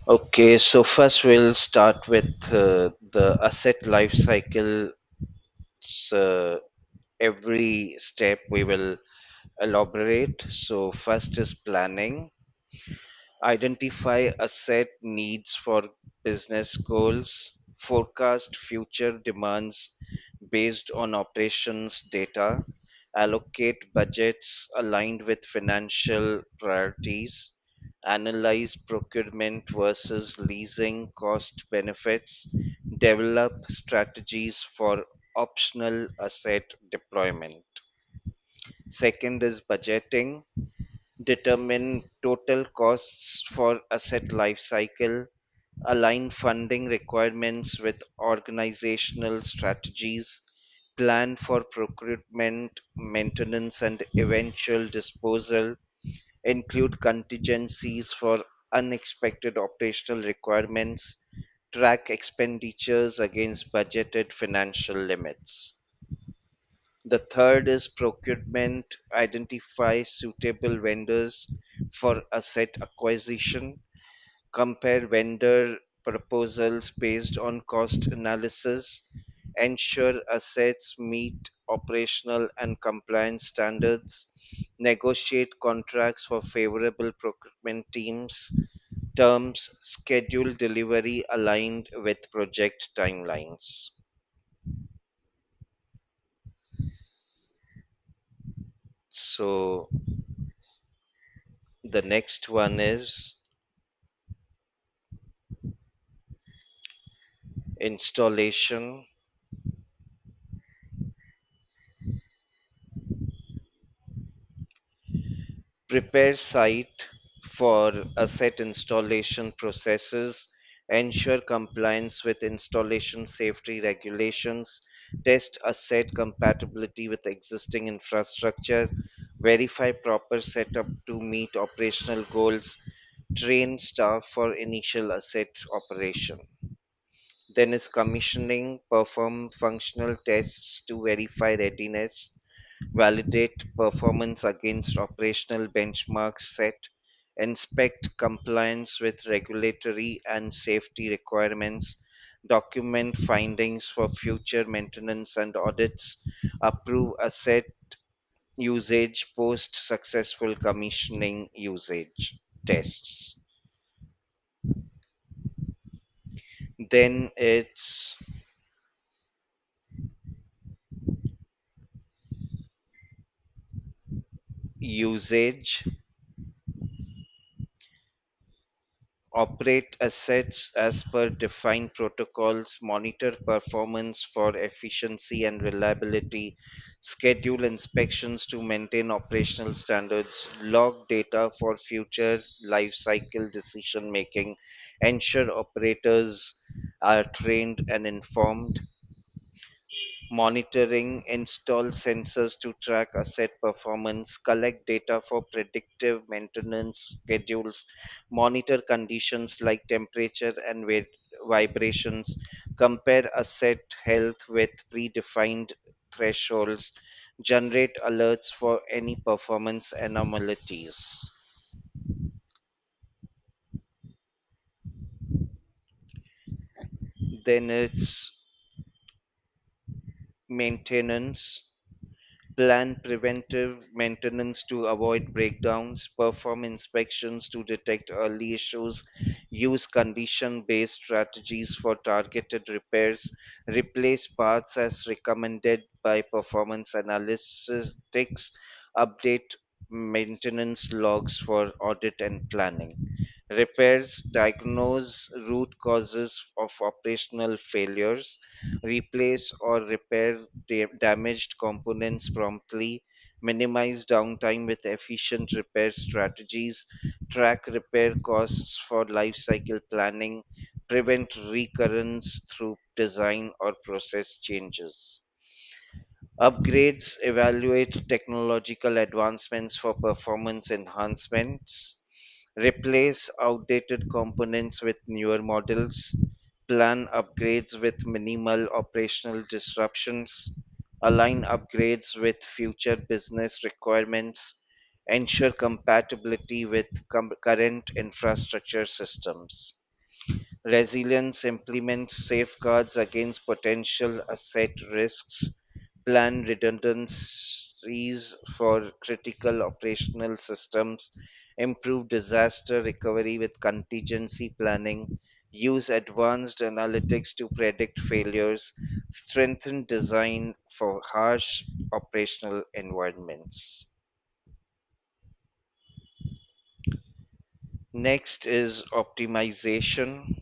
Okay, so first we'll start with the asset life cycle. So every step we will elaborate. So first is planning. Identify asset needs for business goals. Forecast future demands based on operations data. Allocate budgets aligned with financial priorities. Analyze procurement versus leasing cost benefits. Develop strategies for optional asset deployment. Second is budgeting. Determine total costs for asset lifecycle, align funding requirements with organizational strategies, plan for procurement, maintenance, and eventual disposal, include contingencies for unexpected operational requirements, track expenditures against budgeted financial limits. The third is procurement, identify suitable vendors for asset acquisition, compare vendor proposals based on cost analysis, ensure assets meet operational and compliance standards, negotiate contracts for favorable procurement teams, terms, schedule delivery aligned with project timelines. So the next one is installation. Prepare site for asset installation processes, ensure compliance with installation safety regulations, test asset compatibility with existing infrastructure, verify proper setup to meet operational goals, train staff for initial asset operation. Then is commissioning, perform functional tests to verify readiness, validate performance against operational benchmarks set, inspect compliance with regulatory and safety requirements, document findings for future maintenance and audits, approve asset usage post successful commissioning usage tests. Then it's usage. Operate assets as per defined protocols, monitor performance for efficiency and reliability, schedule inspections to maintain operational standards, log data for future life cycle decision making, ensure operators are trained and informed, monitoring, install sensors to track asset performance, collect data for predictive maintenance schedules, monitor conditions like temperature and vibrations, compare asset health with predefined thresholds, generate alerts for any performance anomalies. Then it's maintenance. Plan preventive maintenance to avoid breakdowns, perform inspections to detect early issues, use condition based strategies for targeted repairs, replace parts as recommended by performance analytics, update maintenance logs for audit and planning. Repairs, diagnose root causes of operational failures, replace or repair damaged components promptly, minimize downtime with efficient repair strategies, track repair costs for life cycle planning, prevent recurrence through design or process changes. Upgrades, evaluate technological advancements for performance enhancements, replace outdated components with newer models, plan upgrades with minimal operational disruptions, align upgrades with future business requirements, ensure compatibility with current infrastructure systems. Resilience implements safeguards against potential asset risks, plan redundancies for critical operational systems, improve disaster recovery with contingency planning, use advanced analytics to predict failures, strengthen design for harsh operational environments. Next is optimization.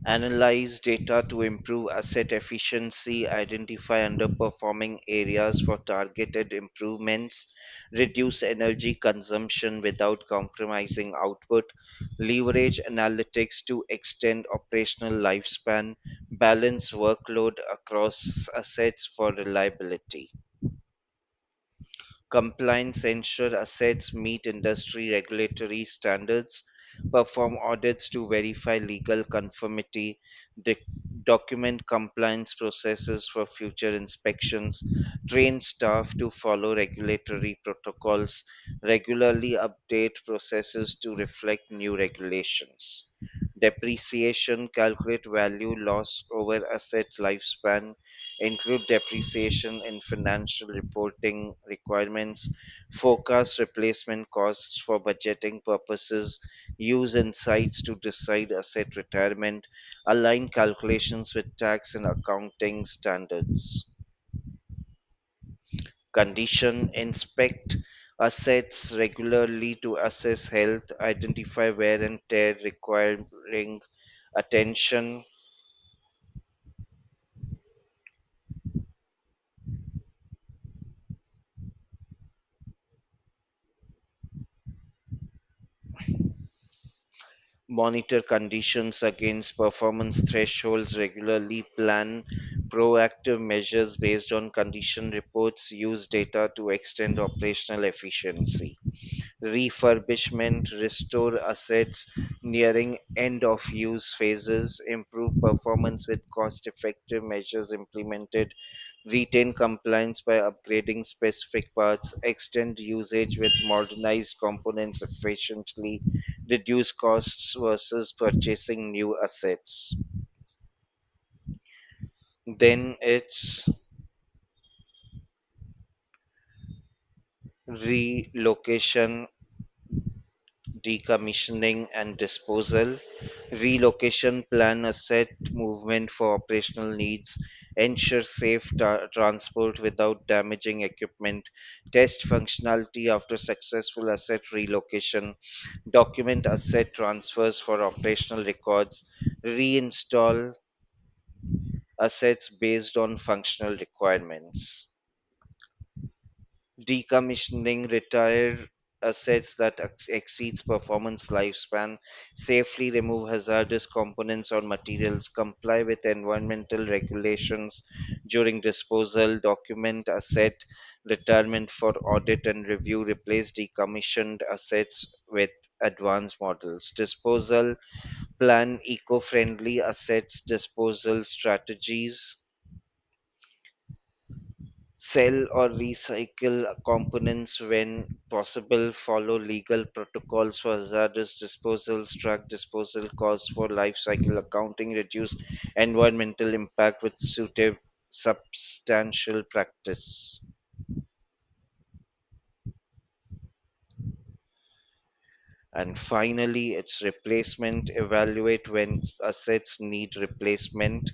Analyze data to improve asset efficiency, identify underperforming areas for targeted improvements, reduce energy consumption without compromising output, leverage analytics to extend operational lifespan, balance workload across assets for reliability. Compliance ensure assets meet industry regulatory standards, perform audits to verify legal conformity, doc- document compliance processes for future inspections, train staff to follow regulatory protocols, regularly update processes to reflect new regulations. Depreciation calculate value loss over asset lifespan, include depreciation in financial reporting requirements, forecast replacement costs for budgeting purposes, use insights to decide asset retirement, align calculations with tax and accounting standards. Condition inspect assets regularly to assess health, identify wear and tear requiring attention. Monitor conditions against performance thresholds regularly, plan proactive measures based on condition reports, use data to extend operational efficiency. Refurbishment, restore assets nearing end of use phases, improve performance with cost effective measures implemented, retain compliance by upgrading specific parts, extend usage with modernized components efficiently, reduce costs versus purchasing new assets. Then it's relocation, decommissioning, and disposal. Relocation plan asset movement for operational needs, ensure safe transport without damaging equipment, test functionality after successful asset relocation, document asset transfers for operational records, reinstall assets based on functional requirements. Decommissioning retire assets that exceeds performance lifespan, safely remove hazardous components or materials, comply with environmental regulations during disposal, document asset retirement for audit and review, replace decommissioned assets with advanced models. Disposal, plan eco-friendly assets disposal strategies, sell or recycle components when possible, follow legal protocols for hazardous disposals, track disposal costs for life cycle accounting, reduce environmental impact with suitable substantial practice. And finally, its replacement, evaluate when assets need replacement,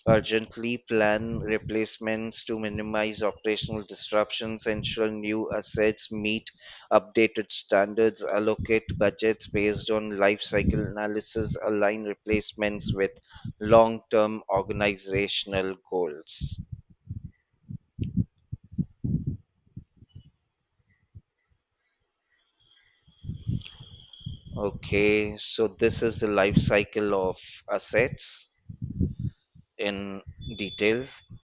urgently plan replacements to minimize operational disruptions, ensure new assets meet updated standards, allocate budgets based on life cycle analysis, align replacements with long term organizational goals. Okay, so this is the life cycle of assets in detail.